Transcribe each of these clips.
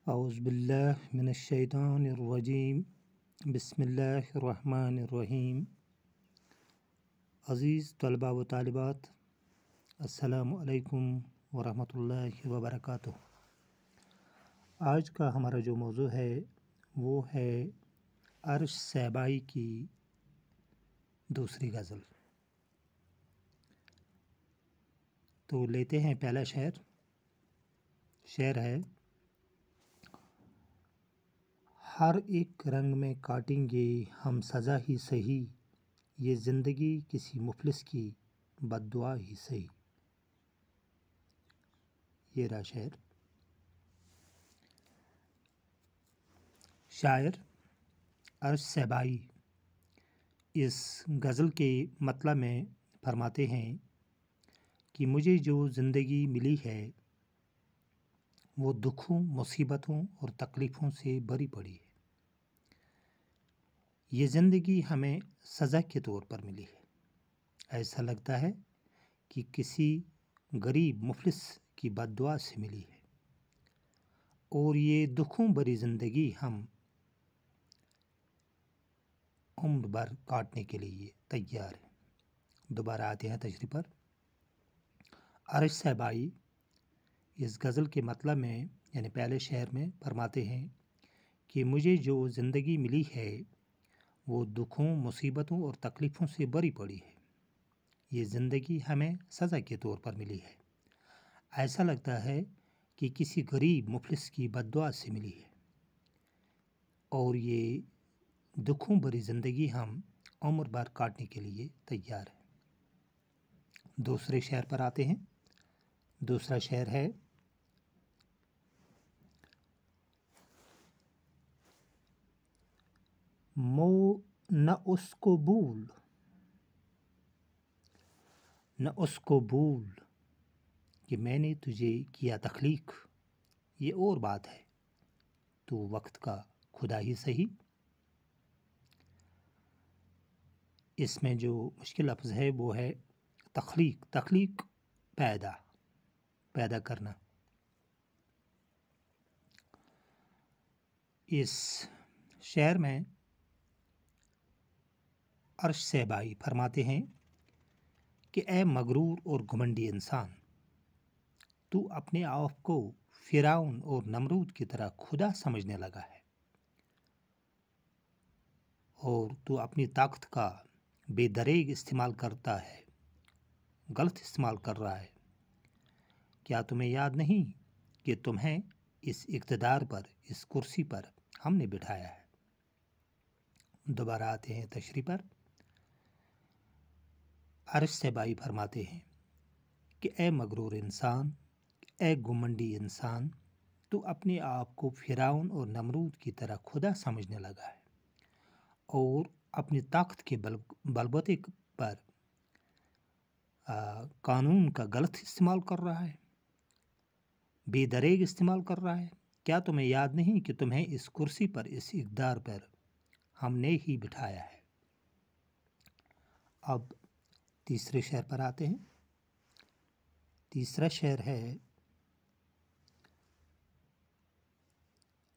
औज़ुबिल्लाहि मिनश्शैतानिर्रजीम बिस्मिल्लाहिर्रहमानिर्रहीम। अज़ीज़ तलबा व तालिबात, अस्सलामु अलैकुम व रहमतुल्लाहि व बरकातुहू। आज का हमारा जो मौज़ू है वो है अर्श सैबाई की दूसरी गज़ल। तो लेते हैं पहला शेर। शेर है, हर एक रंग में काटेंगे हम सज़ा ही सही, ये ज़िंदगी किसी मुफलिस की बद्दुआ ही सही। ये रहा शेर। शायर अर्श सैबाई इस गज़ल के मतलब में फरमाते हैं कि मुझे जो ज़िंदगी मिली है वो दुखों, मुसीबतों और तकलीफ़ों से भरी पड़ी है। ये ज़िंदगी हमें सज़ा के तौर पर मिली है। ऐसा लगता है कि किसी गरीब मुफलिस की बद्दुआ से मिली है, और ये दुखों भरी ज़िंदगी हम उम्र भर काटने के लिए तैयार हैं। दोबारा आते हैं तशरीह पर। अर्श सैबाई इस गज़ल के मतलब में यानी पहले शेर में फरमाते हैं कि मुझे जो ज़िंदगी मिली है वो दुखों, मुसीबतों और तकलीफ़ों से भरी पड़ी है। ये ज़िंदगी हमें सज़ा के तौर पर मिली है। ऐसा लगता है कि किसी गरीब मुफलिस की बद्दुआ से मिली है, और ये दुखों भरी ज़िंदगी हम उम्र भर काटने के लिए तैयार हैं। दूसरे शेर पर आते हैं। दूसरा शेर है, मो न उसको भूल कि मैंने तुझे किया तख्लीक, ये और बात है तो वक्त का खुदा ही सही। इसमें जो मुश्किल लफ्ज़ है वो है तख्लीक पैदा करना। इस शेर में अर्श सैबाई फरमाते हैं कि ए मगरूर और घमंडी इंसान, तू अपने आप को फिरौन और नमरूद की तरह खुदा समझने लगा है, और तू अपनी ताकत का बेदरेग इस्तेमाल करता है, गलत इस्तेमाल कर रहा है। क्या तुम्हें याद नहीं कि तुम्हें इस इक़्तिदार पर, इस कुर्सी पर हमने बिठाया है। दोबारा आते हैं तशरीह पर। अर्श सैबाई फरमाते हैं कि ए मगरूर इंसान, ए घमंडी इंसान, तू अपने आप को फिरौन और नमरूद की तरह खुदा समझने लगा है, और अपनी ताकत के बलबूते पर कानून का गलत इस्तेमाल कर रहा है, बेदरेग इस्तेमाल कर रहा है। क्या तुम्हें याद नहीं कि तुम्हें इस कुर्सी पर, इस इक़्तिदार पर हमने ही बिठाया है। अब तीसरे शेर पर आते हैं। तीसरा शेर है,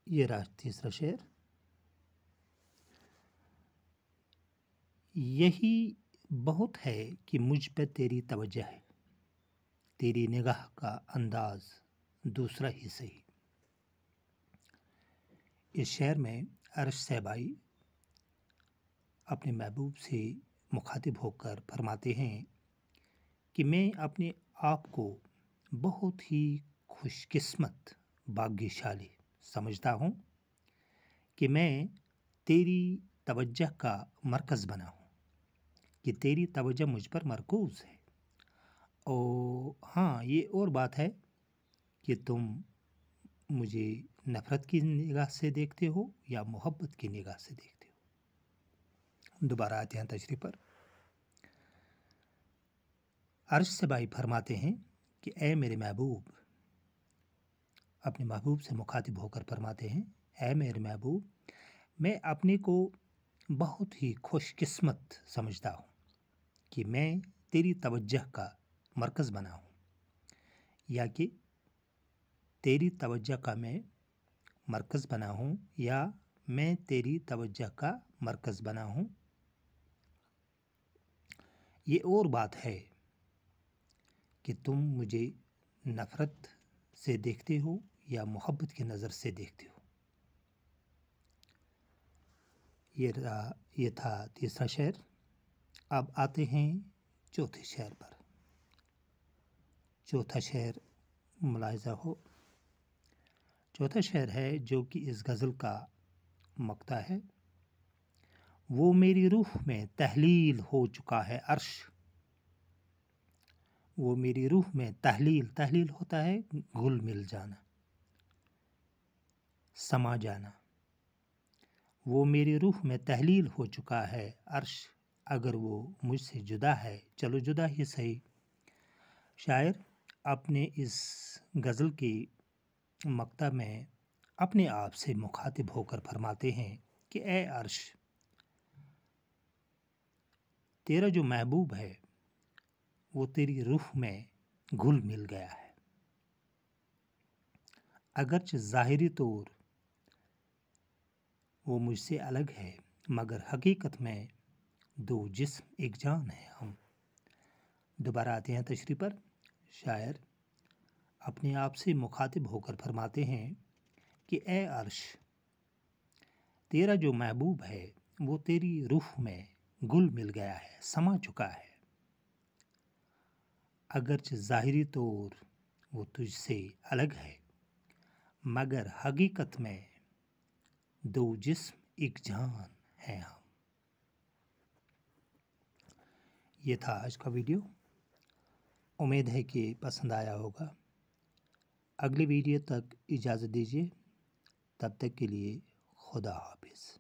ये रहा तीसरा शेर। यही बहुत है कि मुझ पर तेरी तवज्जो है, तेरी निगाह का अंदाज दूसरा ही सही। इस शेर में अर्श सैबाई अपने महबूब से मुखातिब होकर फरमाते हैं कि मैं अपने आप को बहुत ही खुशकिस्मत, भाग्यशाली समझता हूँ कि मैं तेरी तवज्जो का मरकज़ बना हूँ, कि तेरी तवज्जो मुझ पर मरकूज़ है। और हाँ, ये और बात है कि तुम मुझे नफ़रत की निगाह से देखते हो या मोहब्बत की निगाह से देखते हो। दोबारा आते हैं तशरीह पर। अर्श सैबाई फरमाते हैं कि ए मेरे महबूब, अपने महबूब से मुखातिब होकर फरमाते हैं, ए मेरे महबूब, मैं अपने को बहुत ही खुशकिस्मत समझता हूँ कि मैं तेरी तवज्जो का मरकज़ बना हूँ, या कि तेरी तवज्जो का मैं مرکز بنا ہوں یا میں تیری توجہ کا مرکز بنا ہوں۔ یہ اور بات ہے کہ تم مجھے نفرت سے دیکھتے ہو یا محبت کی نظر سے دیکھتے ہو۔ یہ تھا تیسرا شعر۔ اب آتے ہیں چوتھے شعر پر۔ چوتھا شعر ملاحظہ ہو، چوتھا شعر ہے جو کہ اس غزل کا مقطع ہے۔ وہ میری روح میں تحلیل ہو چکا ہے عرش، وہ میری روح میں تحلیل ہوتا ہے گھل مل جانا، سما جانا۔ وہ میری روح میں تحلیل ہو چکا ہے عرش، اگر وہ مجھ سے جدا ہے چلو جدا ہی صحیح۔ شاعر اپنے اس غزل کے مقطع میں اپنے آپ سے مخاطب ہو کر فرماتے ہیں کہ اے عرش، تیرا جو محبوب ہے وہ تیری روح میں گھل مل گیا ہے، اگرچہ ظاہری طور وہ مجھ سے الگ ہے مگر حقیقت میں دو جسم ایک جان ہے ہم۔ دوبارہ آتے ہیں تشریح پر۔ شاعر اپنے آپ سے مخاطب ہو کر فرماتے ہیں کہ اے عرش، تیرا جو محبوب ہے وہ تیری روح میں گل مل گیا ہے، سما چکا ہے، اگرچہ ظاہری طور وہ تجھ سے الگ ہے مگر حقیقت میں دو جسم ایک جان ہے ہم۔ یہ تھا آج کا ویڈیو، امید ہے کہ پسند آیا ہوگا۔ اگلی ویڈیو تک اجازت دیجیے، تب تک کے لیے خدا حافظ۔